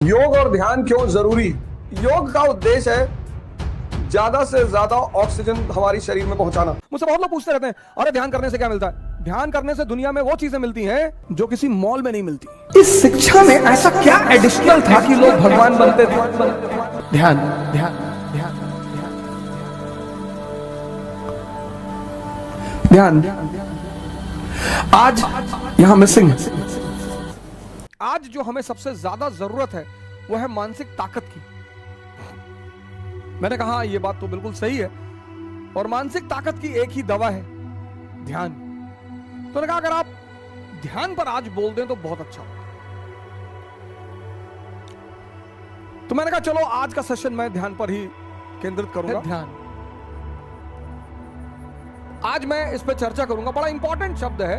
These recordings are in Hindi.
योग और ध्यान क्यों जरूरी? योग का उद्देश्य है ज्यादा से ज्यादा ऑक्सीजन हमारी शरीर में पहुंचाना। मुझसे बहुत लोग पूछते रहते हैं, अरे ध्यान करने से क्या मिलता है? ध्यान करने से दुनिया में वो चीजें मिलती हैं जो किसी मॉल में नहीं मिलती। इस शिक्षा में ऐसा क्या एडिशनल था कि लोग भगवान बनते थे? ध्यान ध्यान ध्यान ध्यान आज यहां मिसिंग है। आज जो हमें सबसे ज्यादा जरूरत है वो है मानसिक ताकत की। मैंने कहा ये बात तो बिल्कुल सही है, और मानसिक ताकत की एक ही दवा है, ध्यान। तो मैंने कहा अगर आप ध्यान पर आज बोल दें तो बहुत अच्छा होगा। तो मैंने कहा चलो आज का सेशन मैं ध्यान पर ही केंद्रित करूंगा। ध्यान आज मैं इस पर चर्चा करूंगा। बड़ा इंपॉर्टेंट शब्द है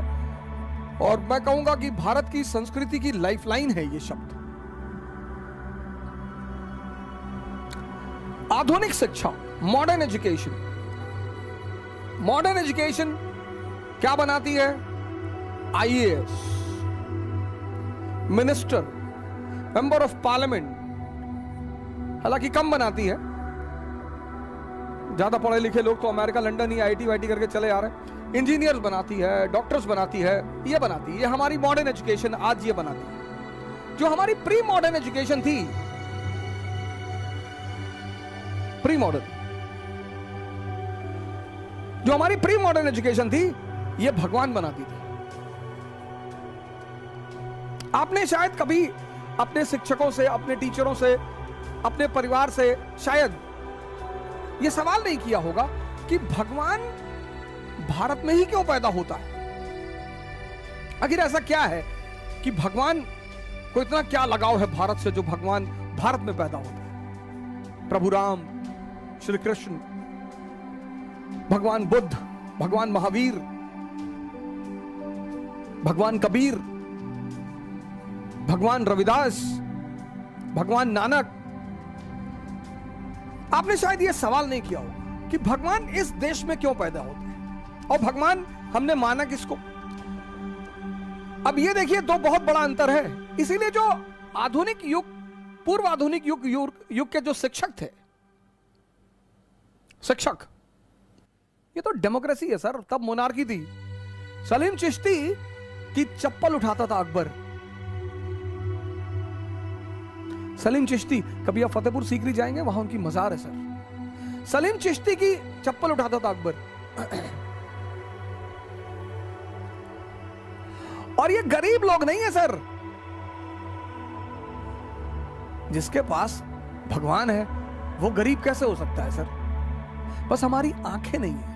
और मैं कहूंगा कि भारत की संस्कृति की लाइफलाइन है ये शब्द। आधुनिक शिक्षा, मॉडर्न एजुकेशन। मॉडर्न एजुकेशन क्या बनाती है? IAS, minister, member of parliament. हालांकि कम बनाती है, ज्यादा पढ़े लिखे लोग तो अमेरिका, लंदन ही आईटी वाईटी करके चले आ रहे हैं। इंजीनियर्स बनाती है, डॉक्टर्स बनाती है, ये बनाती है। ये हमारी मॉडर्न एजुकेशन आज ये बनाती है। जो हमारी प्री मॉडर्न एजुकेशन थी, प्री मॉडर्न, जो हमारी प्री मॉडर्न एजुकेशन थी, ये भगवान बनाती थी। आपने शायद कभी अपने शिक्षकों से, अपने टीचरों से, अपने परिवार से शायद ये सवाल नहीं किया होगा कि भगवान भारत में ही क्यों पैदा होता है? आखिर ऐसा क्या है कि भगवान को इतना क्या लगाव है भारत से जो भगवान भारत में पैदा होता है? प्रभु राम, श्री कृष्ण, भगवान बुद्ध, भगवान महावीर, भगवान कबीर, भगवान रविदास, भगवान नानक। आपने शायद यह सवाल नहीं किया होगा कि भगवान इस देश में क्यों पैदा होते हैं, और भगवान हमने माना किसको? अब ये देखिए, दो बहुत बड़ा अंतर है। इसीलिए जो आधुनिक युग, पूर्व आधुनिक युग के जो शिक्षक थे, शिक्षक, ये तो डेमोक्रेसी है सर। तब मोनार्की थी। सलीम चिश्ती की चप्पल उठाता था अकबर। सलीम चिश्ती, कभी आप फतेहपुर सीकरी जाएंगे, वहां उनकी मजार है सर। सलीम चिश्ती की चप्पल उठाता था अकबर। और ये गरीब लोग नहीं है सर। जिसके पास भगवान है वो गरीब कैसे हो सकता है सर? बस हमारी आंखें नहीं है।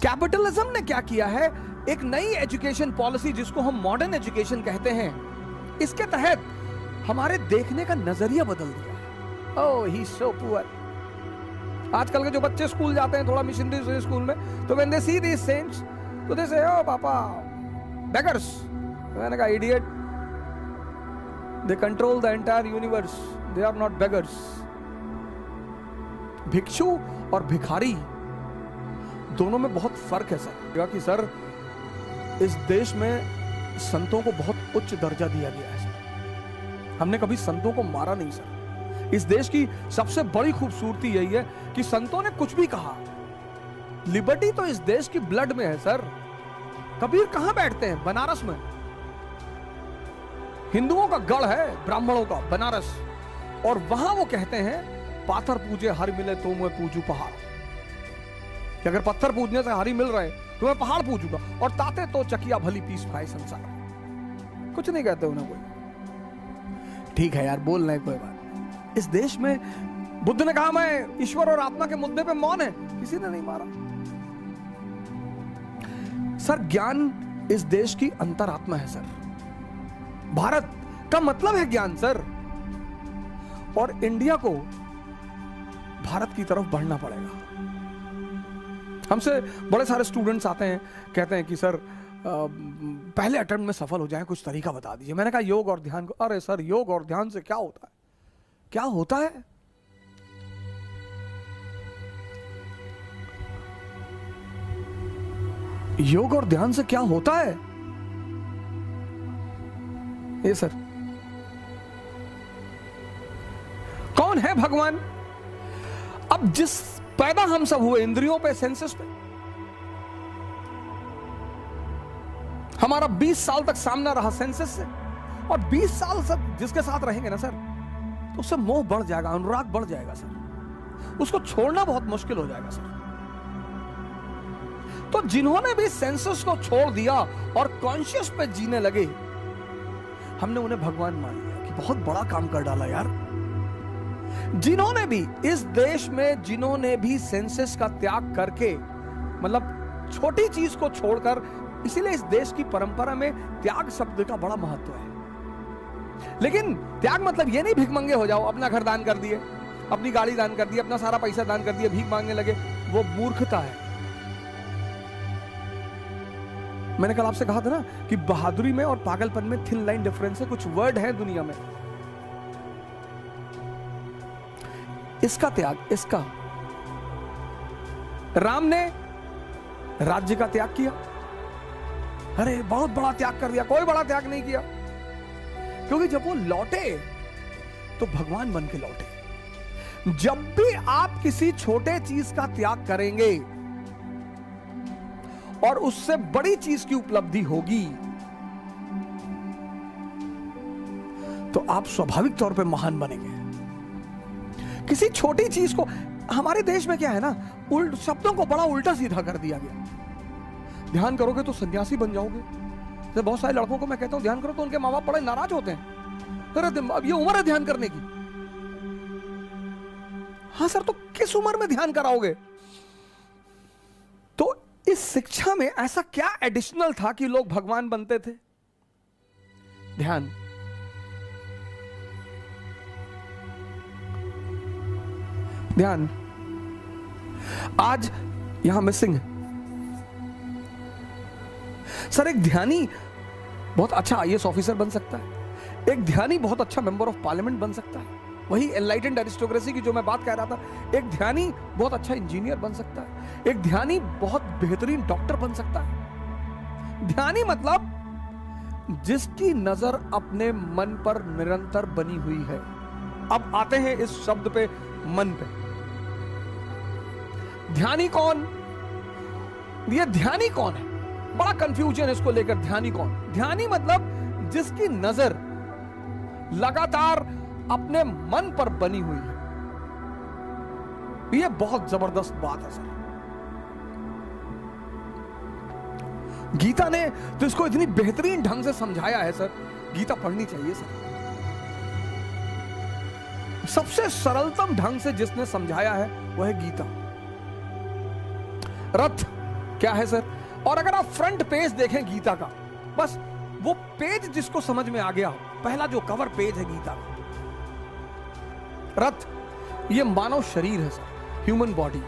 कैपिटलिज्म ने क्या किया है? एक नई एजुकेशन पॉलिसी, जिसको हम मॉडर्न एजुकेशन कहते हैं, इसके तहत हमारे देखने का नजरिया बदल दिया। ओह ही सो पुअर। आजकल के जो बच्चे स्कूल जाते हैं, थोड़ा मिशनरी स्कूल में, तो when they C these cents, तो दे से ओ पापा, beggars। मैंने कहा idiot, they control the entire universe, they are not beggars। भिक्षु और भिखारी दोनों में बहुत फर्क है सर। कि सर इस देश में संतों को बहुत उच्च दर्जा दिया गया है सर। हमने कभी संतों को मारा नहीं सर। इस देश की सबसे बड़ी खूबसूरती यही है कि संतों ने कुछ भी कहा। लिबर्टी तो इस देश की ब्लड में है सर। कबीर कहां बैठते हैं? बनारस में। हिंदुओं का गढ़ है, ब्राह्मणों का, बनारस। और वहां वो कहते हैं, पाथर पूजे हरि मिले तो मैं पूजू पहाड़। कि अगर पत्थर पूजने से हरि मिल रहे तो मैं पहाड़ पूजूंगा। और ताते तो चकिया भली पीस पाए संसार। कुछ नहीं कहते उन्हें कोई। ठीक है यार, बोल रहे कोई बात। इस देश में बुद्ध ने कहा मैं ईश्वर और आत्मा के मुद्दे पे मौन है, किसी ने नहीं मारा सर। ज्ञान इस देश की अंतरात्मा है सर। भारत का मतलब है ज्ञान सर। और इंडिया को भारत की तरफ बढ़ना पड़ेगा। हमसे बड़े सारे स्टूडेंट्स आते हैं, कहते हैं कि सर पहले अटेम्प्ट में सफल हो जाए, कुछ तरीका बता दीजिए। मैंने कहा योग और ध्यान को। अरे सर, योग और ध्यान से क्या होता है? क्या होता है? योग और ध्यान से क्या होता है? ये सर कौन है भगवान? अब जिस पैदा हम सब हुए इंद्रियों पे, सेंसेस पे, हमारा 20 साल तक सामना रहा सेंसेस से, और 20 साल तक जिसके साथ रहेंगे ना सर, तो उससे मोह बढ़ जाएगा, अनुराग बढ़ जाएगा सर, उसको छोड़ना बहुत मुश्किल हो जाएगा सर। तो जिन्होंने भी सेंसेस को छोड़ दिया और कॉन्शियस पे जीने लगे, हमने उन्हें भगवान मान लिया कि बहुत बड़ा काम कर डाला यार। जिन्होंने भी इस देश में, जिन्होंने भी सेंसेस का त्याग करके, मतलब छोटी चीज को छोड़कर, इसीलिए इस देश की परंपरा में त्याग शब्द का बड़ा महत्व है। लेकिन त्याग मतलब ये नहीं भिखमंगे हो जाओ, अपना घर दान कर दिए, अपनी गाड़ी दान कर दी, अपना सारा पैसा दान कर दिया, भीख मांगने लगे, वो मूर्खता है। मैंने कल आपसे कहा था ना कि बहादुरी में और पागलपन में थिन लाइन डिफरेंस है। कुछ वर्ड है दुनिया में, इसका त्याग, इसका राम ने राज्य का त्याग किया, अरे बहुत बड़ा त्याग कर दिया, कोई बड़ा त्याग नहीं किया, क्योंकि जब वो लौटे तो भगवान बन के लौटे। जब भी आप किसी छोटे चीज का त्याग करेंगे और उससे बड़ी चीज की उपलब्धि होगी, तो आप स्वाभाविक तौर पे महान बनेंगे। किसी छोटी चीज को, हमारे देश में क्या है ना, शब्दों को बड़ा उल्टा सीधा कर दिया गया। ध्यान करोगे तो सन्यासी बन जाओगे। तो बहुत सारे लड़कों को मैं कहता हूं ध्यान करो, तो उनके माँ बाप बड़े नाराज होते हैं, अरे अब ये उम्र है ध्यान करने की। हाँ सर, तो किस उम्र में ध्यान कराओगे? तो इस शिक्षा में ऐसा क्या एडिशनल था कि लोग भगवान बनते थे? ध्यान। ध्यान आज यहां मिसिंग है सर। एक ध्यानी बहुत अच्छा आईएएस ऑफिसर बन सकता है, एक ध्यानी बहुत अच्छा मेंबर ऑफ पार्लियामेंट बन सकता है, वही एनलाइटेंड एरिस्टोक्रेसी की जो मैं बात कह रहा था। एक ध्यानी बहुत अच्छा इंजीनियर बन सकता है, एक ध्यानी बहुत बेहतरीन डॉक्टर बन सकता है। ध्यानी मतलब जिसकी नजर अपने मन पर निरंतर बनी हुई है। अब आते हैं इस शब्द पे, मन पे। ध्यानी कौन? ये ध्यानी कौन है? बड़ा कंफ्यूजन है इसको लेकर। ध्यानी कौन? ध्यानी मतलब जिसकी नजर लगातार अपने मन पर बनी हुई है। यह बहुत जबरदस्त बात है सर। गीता ने तो इसको इतनी बेहतरीन ढंग से समझाया है सर, गीता पढ़नी चाहिए सर। सबसे सरलतम ढंग से जिसने समझाया है वह है गीता। रथ क्या है सर? और अगर आप फ्रंट पेज देखें गीता का, बस वो पेज जिसको समझ में आ गया, पहला जो कवर पेज है गीता का, रथ ये मानव शरीर है सर, ह्यूमन बॉडी।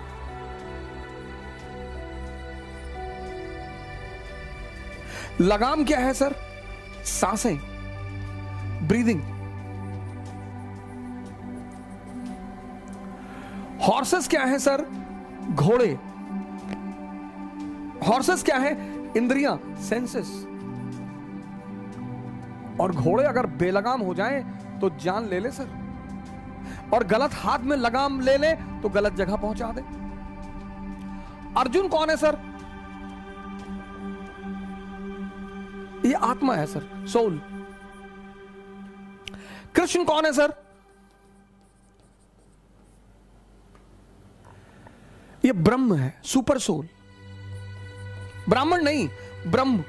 लगाम क्या है सर? सांसें, ब्रीदिंग। हॉर्सेस क्या है सर? घोड़े। हॉर्सेस क्या है? इंद्रियां, सेंसेस। और घोड़े अगर बेलगाम हो जाएं तो जान ले ले सर, और गलत हाथ में लगाम ले ले तो गलत जगह पहुंचा दे। अर्जुन कौन है सर? ये आत्मा है सर, सोल। कृष्ण कौन है सर? ये ब्रह्म है, सुपर सोल। ब्राह्मण नहीं, ब्रह्म।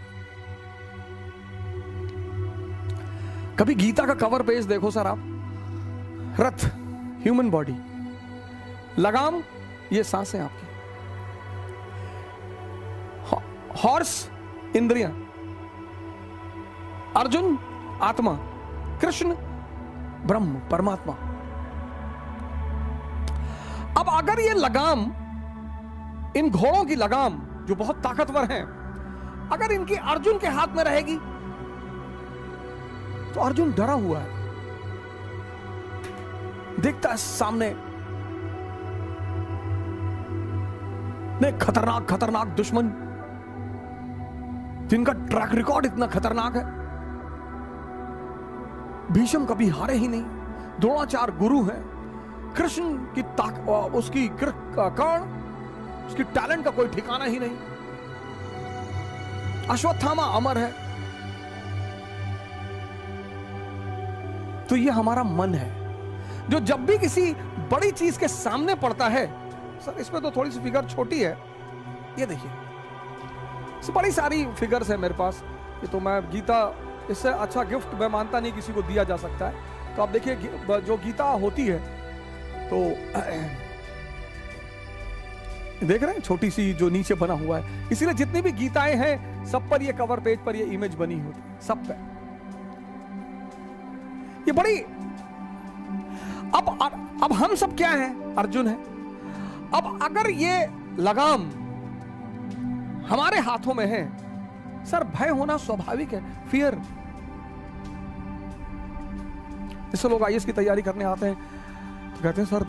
कभी गीता का कवर पेज देखो सर आप। रथ ह्यूमन बॉडी, लगाम ये सांसें आपकी, हॉर्स इंद्रियां, अर्जुन आत्मा, कृष्ण ब्रह्म परमात्मा। अब अगर ये लगाम, इन घोड़ों की लगाम जो बहुत ताकतवर हैं, अगर इनकी अर्जुन के हाथ में रहेगी तो अर्जुन डरा हुआ है, देखता है सामने ने खतरनाक खतरनाक दुश्मन जिनका ट्रैक रिकॉर्ड इतना खतरनाक है। भीष्म कभी हारे ही नहीं, द्रोणाचार्य गुरु हैं, कृष्ण की उसकी कर्ण, उसकी टैलेंट का कोई ठिकाना ही नहीं। अश्वत्थामा अमर है। तो ये हमारा मन है जो जब भी किसी बड़ी चीज के सामने पड़ता है, सर इसमें तो थोड़ी सी फिगर छोटी है, ये देखिए बड़ी सारी फिगर्स है मेरे पास, ये तो मैं गीता, इससे अच्छा गिफ्ट मैं मानता नहीं किसी को दिया जा सकता है। तो आप देखिए जो गीता होती है तो देख रहे हैं छोटी सी जो नीचे बना हुआ है, इसीलिए जितनी भी गीताएं हैं सब पर ये कवर पेज पर ये इमेज बनी होती है, सब पे ये बड़ी। अब हम सब क्या हैं? अर्जुन है। अब अगर ये लगाम हमारे हाथों में है, सर भय होना स्वाभाविक है, फियर। इससे लोग आईएएस की तैयारी करने आते हैं तो कहते हैं सर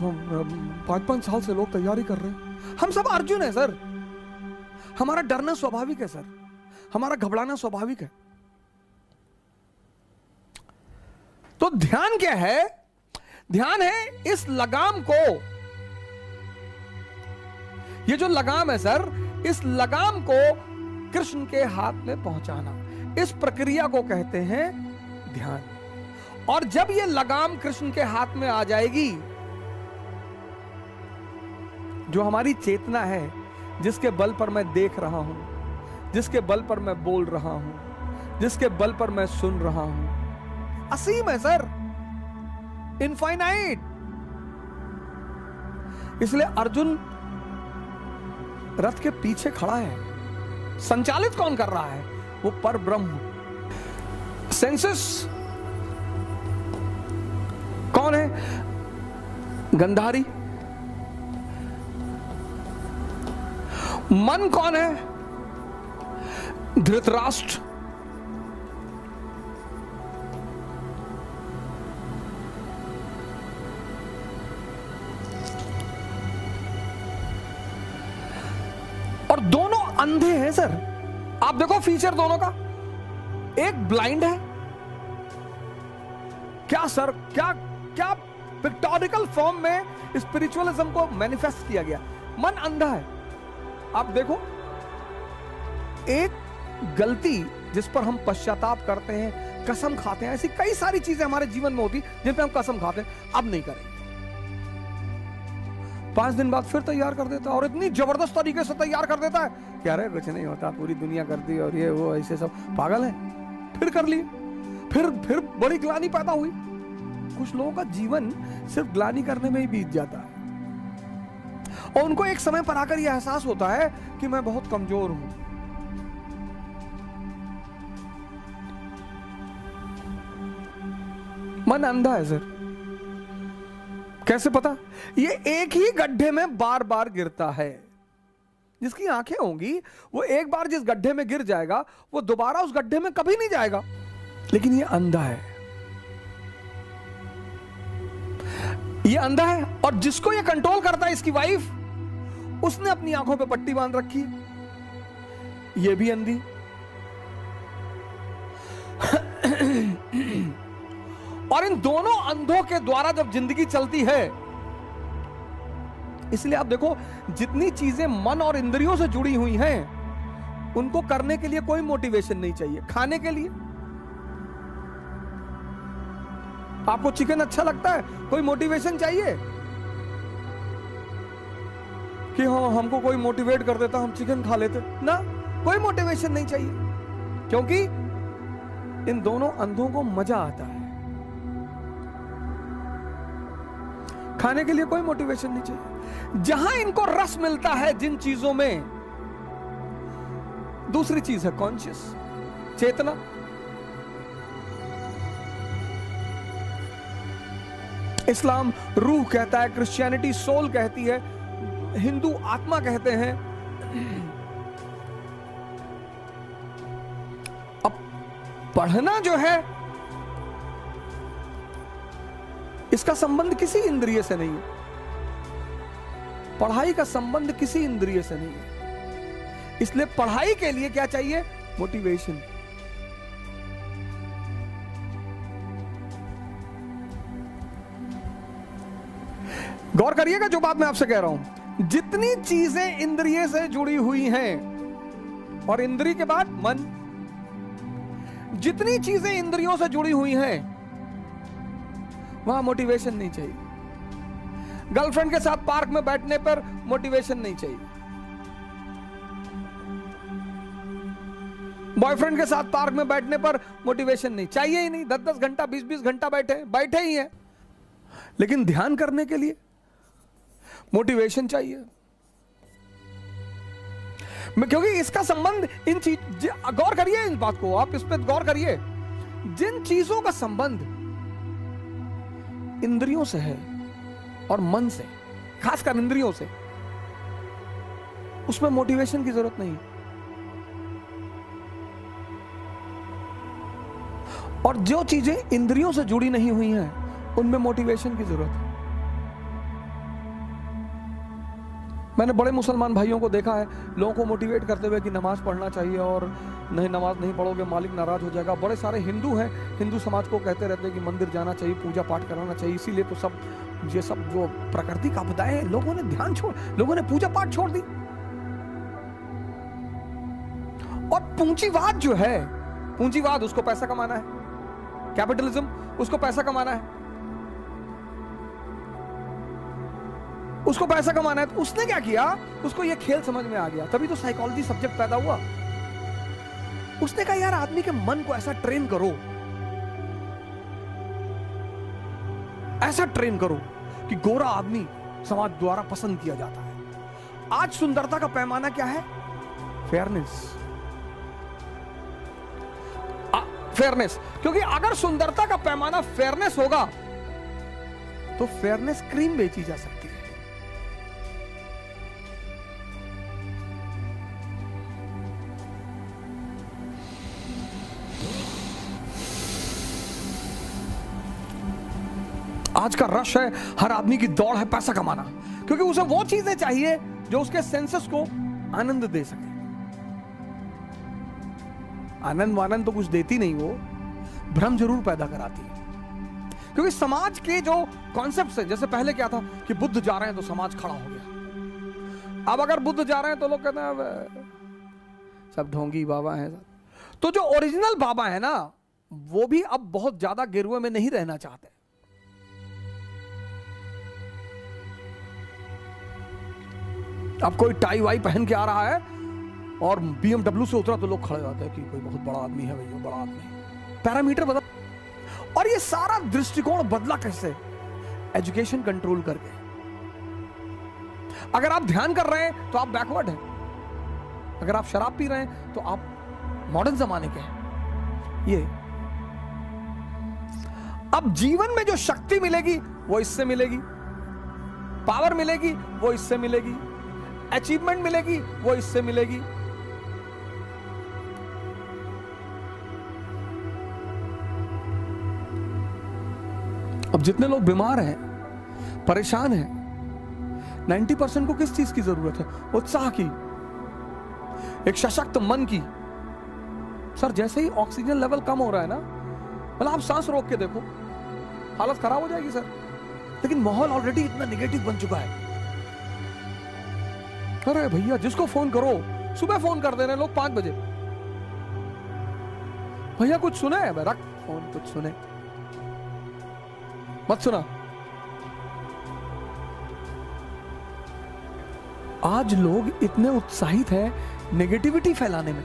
5-5 साल से लोग तैयारी कर रहे हैं। हम सब अर्जुन है सर, हमारा डरना स्वाभाविक है सर, हमारा घबराना स्वाभाविक है। तो ध्यान क्या है? ध्यान है इस लगाम को, ये जो लगाम है सर, इस लगाम को कृष्ण के हाथ में पहुंचाना, इस प्रक्रिया को कहते हैं ध्यान। और जब ये लगाम कृष्ण के हाथ में आ जाएगी, जो हमारी चेतना है, जिसके बल पर मैं देख रहा हूं, जिसके बल पर मैं बोल रहा हूं, जिसके बल पर मैं सुन रहा हूं, असीम है सर, इनफाइनाइट। इसलिए अर्जुन रथ के पीछे खड़ा है। संचालित कौन कर रहा है? वो पर ब्रह्म। सेंसस कौन है? गंधारी। मन कौन है? धृतराष्ट्र। और दोनों अंधे हैं सर। आप देखो फीचर दोनों का, एक ब्लाइंड है। क्या सर, क्या क्या पिक्टोरिकल फॉर्म में स्पिरिचुअलिज्म को मैनिफेस्ट किया गया। मन अंधा है। आप देखो, एक गलती जिस पर हम पश्चाताप करते हैं, कसम खाते हैं, ऐसी कई सारी चीजें हमारे जीवन में होती जिन पे हम कसम खाते हैं अब नहीं करेंगे, 5 दिन बाद फिर तैयार कर देता है, और इतनी जबरदस्त तरीके से तैयार कर देता है कि अरे कुछ नहीं होता, पूरी दुनिया करती और ये वो, ऐसे सब पागल है। फिर कर लिए, फिर बड़ी ग्लानि पैदा हुई। कुछ लोगों का जीवन सिर्फ ग्लानि करने में ही बीत जाता है, और उनको एक समय पर आकर यह एहसास होता है कि मैं बहुत कमजोर हूं। मन अंधा है सर। कैसे पता? ये एक ही गड्ढे में बार बार गिरता है। जिसकी आंखें होंगी वो एक बार जिस गड्ढे में गिर जाएगा वो दोबारा उस गड्ढे में कभी नहीं जाएगा, लेकिन ये अंधा है। ये अंधा है, और जिसको ये कंट्रोल करता है, इसकी वाइफ, उसने अपनी आंखों पे पट्टी बांध रखी है, ये भी अंधी। और इन दोनों अंधों के द्वारा जब जिंदगी चलती है, इसलिए आप देखो जितनी चीजें मन और इंद्रियों से जुड़ी हुई हैं, उनको करने के लिए कोई मोटिवेशन नहीं चाहिए। खाने के लिए आपको चिकन अच्छा लगता है, कोई मोटिवेशन चाहिए कि हाँ हमको कोई मोटिवेट कर देता हम चिकन खा लेते ना, कोई मोटिवेशन नहीं चाहिए, क्योंकि इन दोनों अंधों को मजा आता है। खाने के लिए कोई मोटिवेशन नहीं चाहिए। जहां इनको रस मिलता है जिन चीजों में, दूसरी चीज है कॉन्शियस, चेतना। इस्लाम रूह कहता है, क्रिश्चियनिटी सोल कहती है, हिंदू आत्मा कहते हैं। अब पढ़ना जो है, इसका संबंध किसी इंद्रिय से नहीं है। पढ़ाई का संबंध किसी इंद्रिय से नहीं है। इसलिए पढ़ाई के लिए क्या चाहिए? मोटिवेशन। गौर करिएगा जो बात मैं आपसे कह रहा हूं। जितनी चीजें इंद्रिय से जुड़ी हुई हैं, और इंद्रिय के बाद मन, जितनी चीजें इंद्रियों से जुड़ी हुई हैं वहां मोटिवेशन नहीं चाहिए। गर्लफ्रेंड के साथ पार्क में बैठने पर मोटिवेशन नहीं चाहिए। बॉयफ्रेंड के साथ पार्क में बैठने पर मोटिवेशन नहीं चाहिए ही नहीं। 10-10 घंटा 20-20 घंटा बैठे ही हैं। लेकिन ध्यान करने के लिए मोटिवेशन चाहिए। क्योंकि इसका संबंध इन चीज, गौर करिए इस बात को, आप इस पर गौर करिए। जिन चीजों का संबंध इंद्रियों से है और मन से, खासकर इंद्रियों से, उसमें मोटिवेशन की जरूरत नहीं है। और जो चीजें इंद्रियों से जुड़ी नहीं हुई हैं उनमें मोटिवेशन की जरूरत है। मैंने बड़े मुसलमान भाइयों को देखा है, लोगों को मोटिवेट करते हुए कि नमाज पढ़ना चाहिए, और नहीं नमाज नहीं पढ़ोगे मालिक नाराज हो जाएगा। बड़े सारे हिंदू हैं, हिंदू समाज को कहते रहते हैं कि मंदिर जाना चाहिए, पूजा पाठ कराना चाहिए। इसीलिए तो सब ये सब जो प्राकृतिक आपदाएं हैं, लोगों ने ध्यान छोड़, लोगों ने पूजा पाठ छोड़ दी। और पूंजीवाद जो है, पूंजीवाद, उसको पैसा कमाना है। कैपिटलिज्म, उसको पैसा कमाना है, उसको पैसा कमाना है। तो उसने क्या किया, उसको ये खेल समझ में आ गया। तभी तो साइकोलॉजी सब्जेक्ट पैदा हुआ। उसने कहा यार आदमी के मन को ऐसा ट्रेन करो, ऐसा ट्रेन करो कि गोरा आदमी समाज द्वारा पसंद किया जाता है। आज सुंदरता का पैमाना क्या है? फेयरनेस। फेयरनेस, क्योंकि अगर सुंदरता का पैमाना फेयरनेस होगा तो फेयरनेस क्रीम बेची जा सकती है। आज का रश है, हर आदमी की दौड़ है पैसा कमाना, क्योंकि उसे वो चीजें चाहिए जो उसके सेंसेस को आनंद दे सके। आनंद वानंद तो कुछ देती नहीं, वो भ्रम जरूर पैदा कराती है। क्योंकि समाज के जो कॉन्सेप्ट्स हैं, जैसे पहले क्या था कि बुद्ध जा रहे हैं तो समाज खड़ा हो गया। अब अगर बुद्ध जा रहे हैं तो लोग कहते हैं सब ढोंगी बाबा हैं। तो जो ओरिजिनल बाबा है ना, वो भी अब बहुत ज्यादा गिरवे में नहीं रहना चाहते। अब कोई टाई वाई पहन के आ रहा है और BMW से उतरा तो लोग खड़े होते हैं कि कोई बहुत बड़ा आदमी है भैया, बड़ा आदमी। पैरामीटर बदल, और ये सारा दृष्टिकोण बदला कैसे? एजुकेशन कंट्रोल करके। अगर आप ध्यान कर रहे हैं तो आप बैकवर्ड हैं। अगर आप शराब पी रहे हैं तो आप मॉडर्न जमाने के हैं। ये अब जीवन में जो शक्ति मिलेगी वो इससे मिलेगी, पावर मिलेगी वो इससे मिलेगी, अचीवमेंट मिलेगी वो इससे मिलेगी। अब जितने लोग बीमार हैं, परेशान हैं, 90% को किस चीज की जरूरत है? उत्साह की, एक सशक्त मन की। सर जैसे ही ऑक्सीजन लेवल कम हो रहा है ना, मतलब आप सांस रोक के देखो, हालत खराब हो जाएगी सर। लेकिन माहौल ऑलरेडी इतना नेगेटिव बन चुका है। अरे भैया जिसको फोन करो, सुबह फोन कर दे रहे लोग 5 बजे, भैया कुछ सुने? रख फोन, कुछ सुने मत सुना। आज लोग इतने उत्साहित हैं नेगेटिविटी फैलाने में।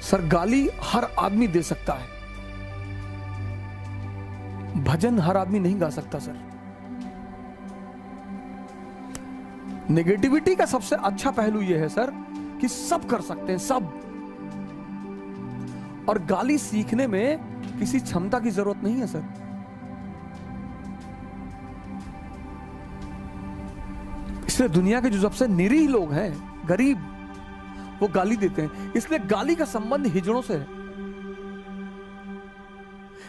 सर गाली हर आदमी दे सकता है, भजन हर आदमी नहीं गा सकता सर। नेगेटिविटी का सबसे अच्छा पहलू यह है सर कि सब कर सकते हैं, सब। और गाली सीखने में किसी क्षमता की जरूरत नहीं है सर। इसलिए दुनिया के जो सबसे निरीह लोग हैं, गरीब, वो गाली देते हैं। इसलिए गाली का संबंध हिजड़ों से है।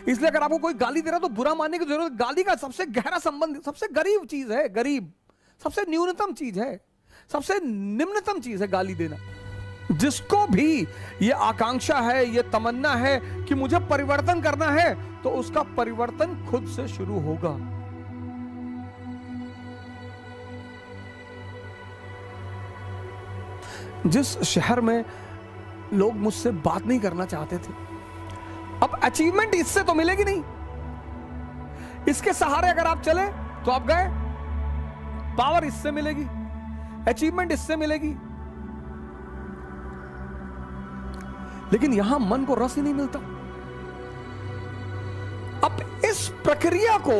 इसलिए अगर आपको कोई गाली दे रहा है तो बुरा मानने की जरूरत। गाली का सबसे गहरा संबंध, सबसे गरीब चीज है, गरीब सबसे न्यूनतम चीज है, सबसे निम्नतम चीज है गाली देना। जिसको भी ये आकांक्षा है, ये तमन्ना है कि मुझे परिवर्तन करना है, तो उसका परिवर्तन खुद से शुरू होगा। जिस शहर में लोग मुझसे बात नहीं करना चाहते थे, अब अचीवमेंट इससे तो मिलेगी नहीं। इसके सहारे अगर आप चले तो आप गए। पावर इससे मिलेगी, अचीवमेंट इससे मिलेगी, लेकिन यहां मन को रस ही नहीं मिलता। अब इस प्रक्रिया को,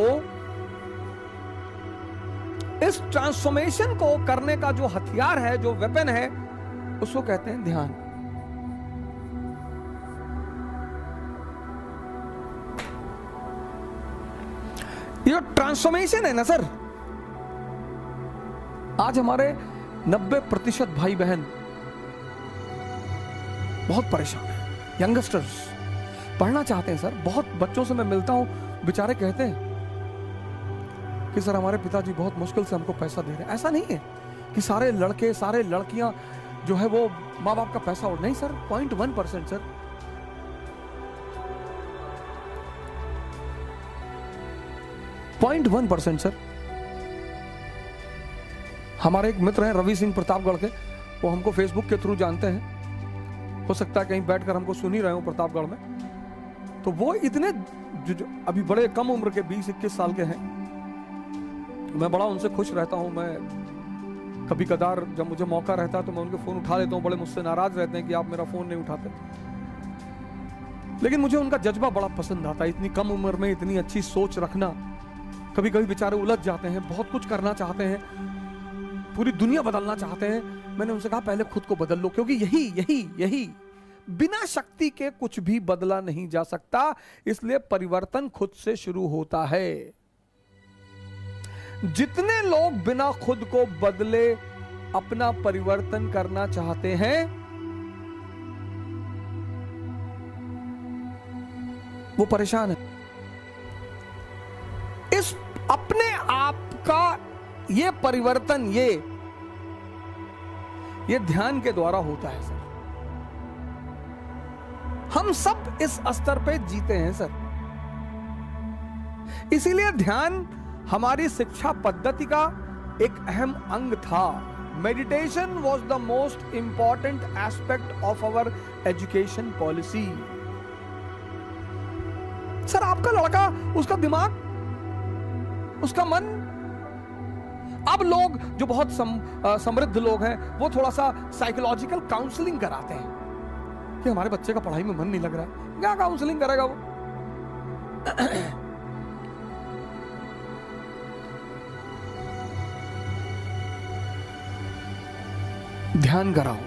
इस ट्रांसफॉर्मेशन को करने का जो हथियार है, जो वेपन है, उसको कहते हैं ध्यान। ये ट्रांसफॉर्मेशन है ना सर, आज हमारे 90% भाई बहन बहुत परेशान हैं। यंगस्टर्स पढ़ना चाहते हैं सर। बहुत बच्चों से मैं मिलता हूं, बेचारे कहते हैं कि सर हमारे पिताजी बहुत मुश्किल से हमको पैसा दे रहे हैं। ऐसा नहीं है कि सारे लड़के, सारे लड़कियां जो है वो माँ बाप का पैसा उड़, नहीं सर, 0.1% सर। .1% सर। हमारे एक मित्र हैं रवि सिंह प्रतापगढ़ के, वो हमको फेसबुक के थ्रू जानते हैं, हो सकता है कहीं बैठकर हमको सुन ही रहे हो प्रतापगढ़ में। तो वो इतने जो अभी बड़े कम उम्र के 20-21 साल के हैं, मैं बड़ा उनसे खुश रहता हूं। मैं कभी कदार जब मुझे मौका रहता है तो मैं उनके फोन उठा लेता हूं। बड़े मुझसे नाराज रहते हैं कि आप मेरा फोन नहीं उठाते, लेकिन मुझे उनका जज्बा बड़ा पसंद आता है। इतनी कम उम्र में इतनी अच्छी सोच रखना। कभी कभी बेचारे उलझ जाते हैं, बहुत कुछ करना चाहते हैं, पूरी दुनिया बदलना चाहते हैं। मैंने उनसे कहा पहले खुद को बदल लो, क्योंकि यही बिना शक्ति के कुछ भी बदला नहीं जा सकता। इसलिए परिवर्तन खुद से शुरू होता है। जितने लोग बिना खुद को बदले अपना परिवर्तन करना चाहते हैं, वो परेशान है। इस अपने आप का ये परिवर्तन ये ध्यान के द्वारा होता है सर। हम सब इस स्तर पे जीते हैं सर। इसीलिए ध्यान हमारी शिक्षा पद्धति का एक अहम अंग था। Meditation was the most important aspect of our education policy. Sir आपका लड़का, उसका दिमाग, उसका मन, अब लोग जो बहुत समृद्ध लोग हैं वो थोड़ा सा साइकोलॉजिकल काउंसलिंग कराते हैं कि हमारे बच्चे का पढ़ाई में मन नहीं लग रहा है। क्या काउंसलिंग करेगा वो? ध्यान कराओ।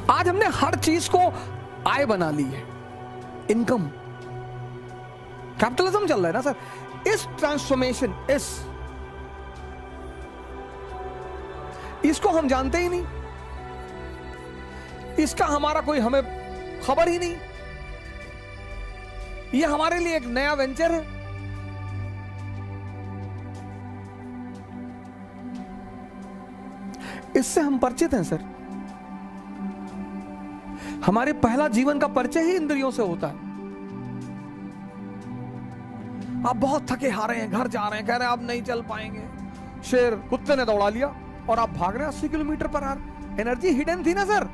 आज हमने हर चीज को आय बना ली है, इनकम, कैपिटलिज्म चल रहा है ना सर। इस ट्रांसफॉर्मेशन, इसको हम जानते ही नहीं, इसका हमारा कोई हमें खबर ही नहीं। ये हमारे लिए एक नया वेंचर है। इससे हम परिचित हैं सर। हमारे पहला जीवन का परिचय ही इंद्रियों से होता है। आप बहुत थके हारे हैं, घर जा रहे हैं, कह रहे हैं आप नहीं चल पाएंगे। शेर, कुत्ते ने दौड़ा लिया और आप भाग रहे हैं 80 kilometre per hour. Energy hidden थी ना सर।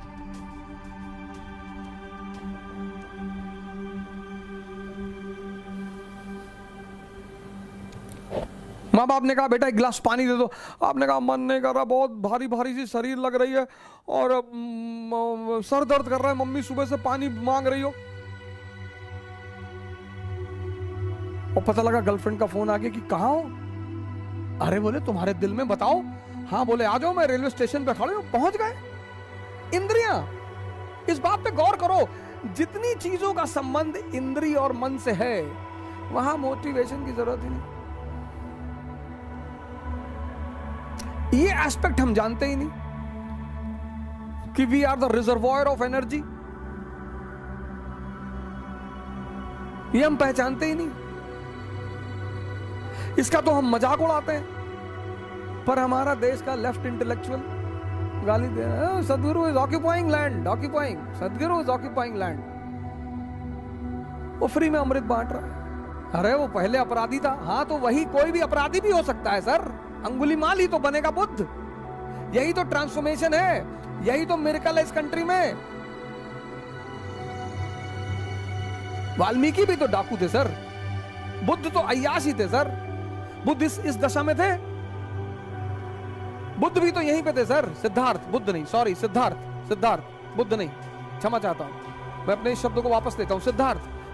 माँ बाप ने कहा बेटा एक गिलास पानी दे दो। आपने कहा मन नहीं कर रहा, बहुत भारी भारी सी शरीर लग रही है और सर दर्द कर रहा है, मम्मी सुबह से पानी मांग रही हो। और पता लगा गर्लफ्रेंड का फोन आ गया कि कहाँ हो। अरे बोले तुम्हारे दिल में बताओ। हाँ बोले आ जाओ, मैं रेलवे स्टेशन पे खड़े हूं। पहुंच गए। इंद्रियां, इस बात पे गौर करो, जितनी चीजों का संबंध इंद्रिय और मन से है वहां मोटिवेशन की जरूरत ही नहीं। ये एस्पेक्ट हम जानते ही नहीं कि we are the reservoir of energy. ये हम पहचानते ही नहीं। इसका तो हम मजाक उड़ाते हैं। पर हमारा देश का लेफ्ट इंटेलेक्चुअल, गाली दे रहे हैं, सदगुरु इज ऑक्यूपाइंग लैंड, ऑक्यूपाइंग, सदगुरु इज ऑक्यूपाइंग लैंड। वो फ्री में अमृत बांट रहा है। अरे वो पहले अपराधी था। हाँ तो वही कोई भी अपराधी भी हो सकता है सर। अंगुलीमाल ही तो बनेगा बुद्ध। यही तो ट्रांसफॉर्मेशन है, यही तो मिरेकल है इस कंट्री में। वाल्मीकि भी तो डाकू थे सर, बुद्ध तो अय्याश ही थे सर। बुद्ध इस दशा में थे, बुद्ध भी तो यहीं पे थे सर। सिद्धार्थ, बुद्ध नहीं, सॉरी सिद्धार्थ, बुद्ध नहीं, क्षमा चाहता हूं, मैं अपने इस शब्दों को वापस लेता हूं।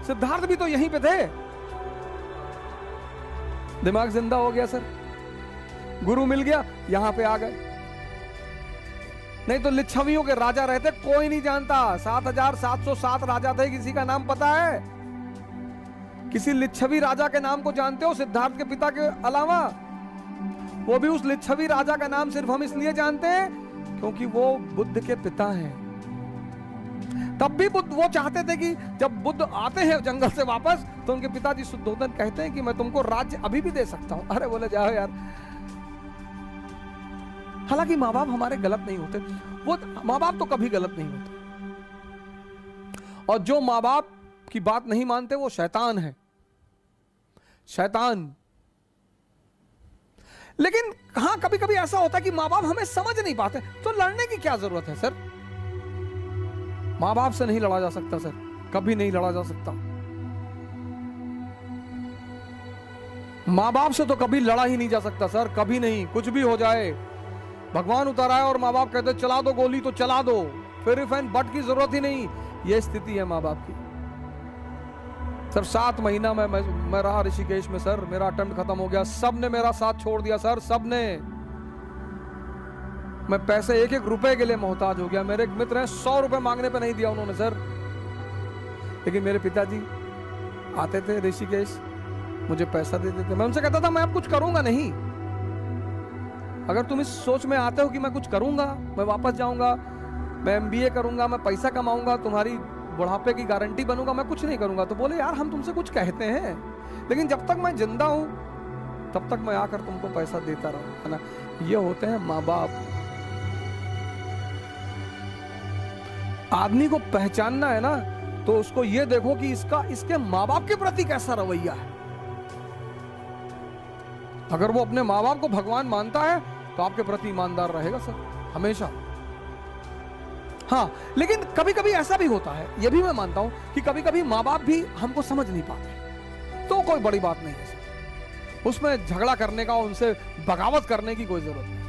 सिद्धार्थ भी तो यहीं पे थे। दिमाग जिंदा हो गया सर, गुरु मिल गया, यहां पे आ गए। नहीं तो लिच्छवियों के राजा रहते, कोई नहीं जानता। 7707 राजा थे, किसी का नाम पता है? किसी लिच्छवी राजा के नाम को जानते हो सिद्धार्थ के पिता के अलावा? वो भी उस लिच्छवी राजा का नाम सिर्फ हम इसलिए जानते हैं क्योंकि वो बुद्ध के पिता हैं। तब भी बुद्ध वो चाहते थे कि जब बुद्ध आते हैं जंगल से वापस तो उनके पिताजी शुद्धोधन कहते हैं कि मैं तुमको राज्य अभी भी दे सकता हूं। अरे बोले जाओ यार। हालांकि माँ बाप हमारे गलत नहीं होते, वो माँ बाप तो कभी गलत नहीं होते, और जो माँ बाप की बात नहीं मानते वो शैतान है, शैतान। लेकिन हाँ कभी कभी ऐसा होता है कि माँ बाप हमें समझ नहीं पाते, तो लड़ने की क्या जरूरत है सर? माँ बाप से नहीं लड़ा जा सकता सर, कभी नहीं लड़ा जा सकता। माँ बाप से तो कभी लड़ा ही नहीं जा सकता सर, कभी नहीं। कुछ भी हो जाए, भगवान उतर आए और माँ बाप कहते चला दो गोली तो चला दो, फिर इफ एंड बट की जरूरत ही नहीं। यह स्थिति है माँ बाप की सर। 7 महीना मैं रहा ऋषिकेश में सर, मेरा अटेम्प्ट खत्म हो गया, सबने मेरा साथ छोड़ दिया सर, सबने। मैं पैसे एक रुपए के लिए मोहताज हो गया। मेरे एक मित्र हैं, 100 रुपए मांगने पे नहीं दिया उन्होंने सर। लेकिन मेरे पिताजी आते थे ऋषिकेश, मुझे पैसा देते थे। मैं उनसे कहता था मैं अब कुछ करूंगा नहीं, अगर तुम इस सोच में आते हो कि मैं कुछ करूंगा, मैं वापस जाऊंगा, मैं MBA करूंगा, मैं पैसा कमाऊंगा, तुम्हारी बुढ़ापे की गारंटी बनूंगा, मैं कुछ नहीं करूंगा। तो बोले यार हम तुमसे कुछ कहते हैं, लेकिन जब तक मैं जिंदा हूं तब तक मैं आकर तुमको पैसा देता रहूं, है ना। ये होते हैं माँ बाप। आदमी को पहचानना है ना, तो उसको ये देखो कि इसके माँ बाप के प्रति कैसा रवैया है। अगर वो अपने माँ बाप को भगवान मानता है तो आपके प्रति ईमानदार रहेगा सर, हमेशा। हाँ लेकिन कभी कभी ऐसा भी होता है, ये भी मैं मानता हूं कि कभी कभी माँ बाप भी हमको समझ नहीं पाते, तो कोई बड़ी बात नहीं है सर। उसमें झगड़ा करने का, उनसे बगावत करने की कोई जरूरत नहीं।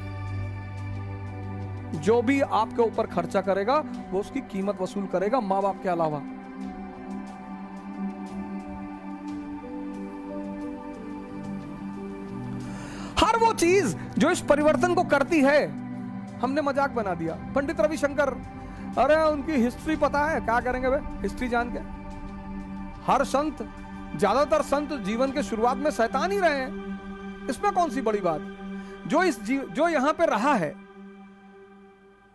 जो भी आपके ऊपर खर्चा करेगा वो उसकी कीमत वसूल करेगा, माँ बाप के अलावा। हर वो चीज जो इस परिवर्तन को करती है, हमने मजाक बना दिया। पंडित रविशंकर, अरे उनकी हिस्ट्री पता है, क्या करेंगे वे हिस्ट्री जान के? हर संत, ज्यादातर संत जीवन के शुरुआत में शैतान ही रहे हैं, इसमें कौन सी बड़ी बात? जो यहां पे रहा है,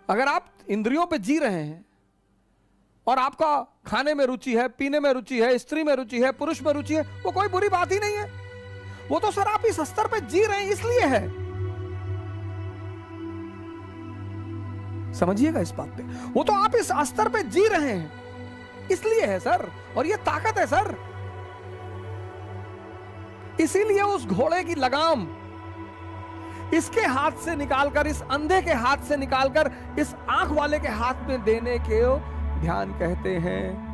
अगर आप इंद्रियों पे जी रहे हैं और आपका खाने में रुचि है, पीने में रुचि है, स्त्री में रुचि है, पुरुष में रुचि है, वो कोई बुरी बात ही नहीं है। वो तो सर आप इस स्तर पे जी रहे हैं इसलिए है। समझिएगा इस बात पे, वो तो आप इस स्तर पे जी रहे हैं इसलिए है सर, और ये ताकत है सर। इसीलिए उस घोड़े की लगाम इसके हाथ से निकालकर, इस अंधे के हाथ से निकालकर इस आंख वाले के हाथ में देने के ध्यान कहते हैं।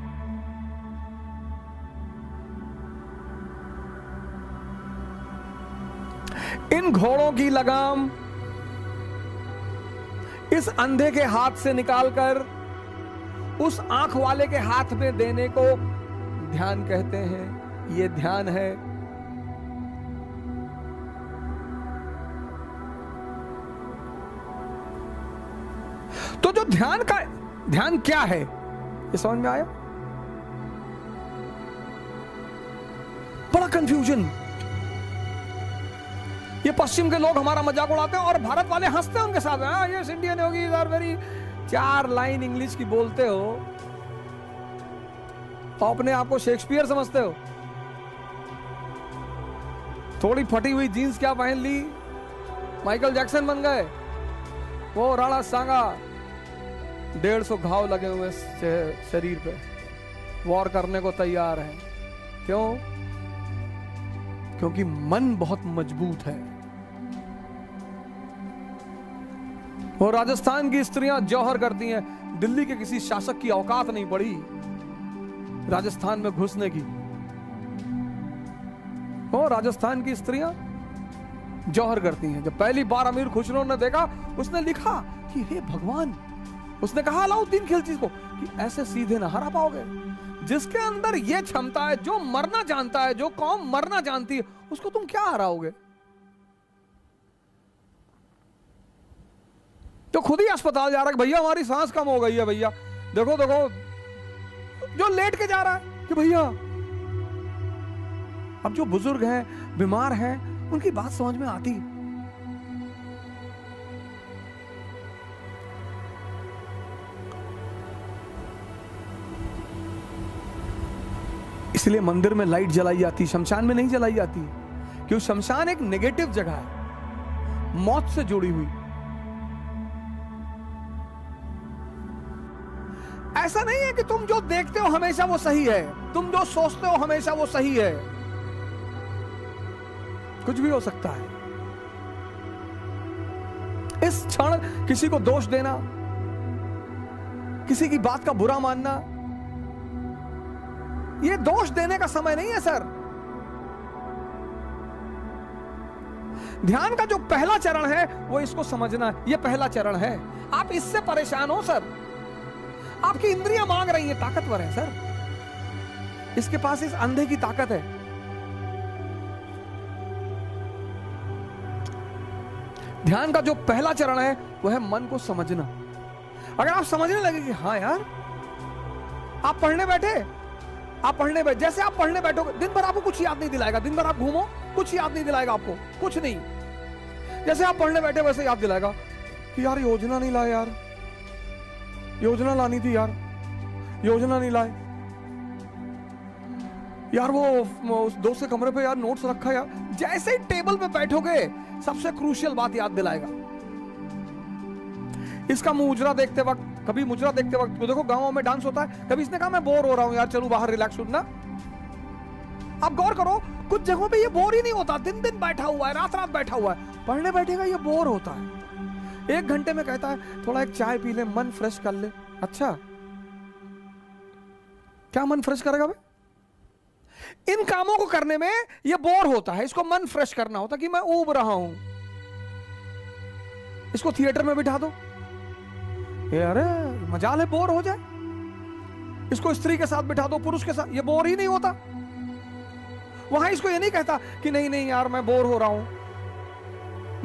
इन घोड़ों की लगाम इस अंधे के हाथ से निकालकर उस आंख वाले के हाथ में देने को ध्यान कहते हैं। ये ध्यान है। तो जो ध्यान क्या है, ये समझ में आया? बड़ा कंफ्यूजन। ये पश्चिम के लोग हमारा मजाक उड़ाते हैं और भारत वाले हंसते हैं उनके साथ। हाँ ये Indian yogi are very, 4 line English की बोलते हो तो अपने आप को शेक्सपियर समझते हो। थोड़ी फटी हुई जीन्स क्या पहन ली, माइकल जैक्सन बन गए। वो राणा सांगा 150 घाव लगे हुए शरीर पे, वॉर करने को तैयार है। क्यों? क्योंकि मन बहुत मजबूत है। वो राजस्थान की स्त्रियां जौहर करती हैं, दिल्ली के किसी शासक की औकात नहीं पड़ी राजस्थान में घुसने की। वो राजस्थान की स्त्रियां जौहर करती हैं। जब पहली बार अमीर खुसरो ने देखा, उसने लिखा कि हे भगवान, उसने कहा अलाउद्दीन खिलजी को कि ऐसे सीधे ना हरा पाओगे। जिसके अंदर यह क्षमता है, जो मरना जानता है, जो कौम मरना जानती है, उसको तुम क्या हराओगे? तो खुद ही अस्पताल जा रहा है, भैया हमारी सांस कम हो गई है, भैया देखो देखो, जो लेट के जा रहा है कि भैया। अब जो बुजुर्ग हैं, बीमार हैं, उनकी बात समझ में आती। इसलिए मंदिर में लाइट जलाई जाती, शमशान में नहीं जलाई जाती, क्योंकि शमशान एक नेगेटिव जगह है, मौत से जुड़ी हुई। ऐसा नहीं है कि तुम जो देखते हो हमेशा वो सही है, तुम जो सोचते हो हमेशा वो सही है, कुछ भी हो सकता है। इस क्षण किसी को दोष देना, किसी की बात का बुरा मानना, ये दोष देने का समय नहीं है सर। ध्यान का जो पहला चरण है वो इसको समझना है, ये पहला चरण है। आप इससे परेशान हो सर, आपकी इंद्रियां मांग रही है, ताकतवर है सर, इसके पास इस अंधे की ताकत है। ध्यान का जो पहला चरण है वो है मन को समझना। अगर आप समझने लगे कि हाँ यार, आप पढ़ने बैठे, जैसे आप पढ़ने बैठोगे, दिन भर आपको कुछ याद नहीं दिलाएगा, दिन भर आप घूमो, कुछ याद नहीं दिलाएगा आपको, कुछ नहीं। जैसे आप पढ़ने बैठे वैसे याद दिलाएगा कि यार योजना नहीं लाए, यार योजना लानी थी, यार योजना नहीं लाए, यार वो उस दोस्त के कमरे पे यार नोट्स रखा यार। जैसे ही टेबल पे बैठोगे सबसे क्रूशियल बात याद दिलाएगा। इसका मुजरा देखते वक्त, कभी मुजरा देखते वक्त, तो देखो गांवों में डांस होता है, कभी इसने कहा मैं बोर हो रहा हूं यार, चलो बाहर रिलैक्स होना। आप गौर करो, कुछ जगहों पे ये बोर ही नहीं होता, दिन दिन बैठा हुआ है, रात रात बैठा हुआ है, पढ़ने बैठेगा ये बोर होता है। 1 घंटे में कहता है थोड़ा एक चाय पी ले, मन फ्रेश कर ले। अच्छा, क्या मन फ्रेश करेगा भाई? इन कामों को करने में ये बोर होता है, इसको मन फ्रेश करना होता कि मैं ऊब रहा हूं। इसको थिएटर में बिठा दो, अरे मजाल है बोर हो जाए। इसको स्त्री के साथ बिठा दो, पुरुष के साथ, ये बोर ही नहीं होता। वहां इसको ये नहीं कहता कि नहीं नहीं यार मैं बोर हो रहा हूं,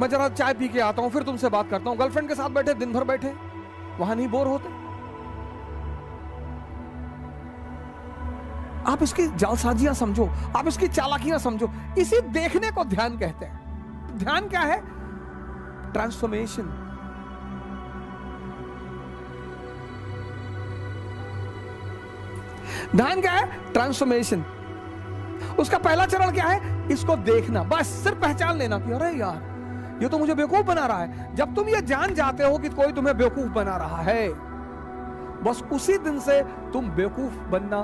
मैं जरा चाय पी के आता हूं फिर तुमसे बात करता हूं। गर्लफ्रेंड के साथ बैठे, दिन भर बैठे, वहां नहीं बोर होते। आप इसकी जालसाजियां समझो, आप इसकी चालाकियां समझो। इसी देखने को ध्यान कहते हैं। ध्यान क्या है? ट्रांसफॉर्मेशन। ध्यान क्या है? ट्रांसफॉर्मेशन। उसका पहला चरण क्या है? इसको देखना, बस सिर्फ पहचान लेना कि अरे यार ये तो मुझे बेवकूफ बना रहा है। जब तुम ये जान जाते हो कि कोई तुम्हें बेवकूफ बना रहा है, बस उसी दिन से तुम बेवकूफ बनना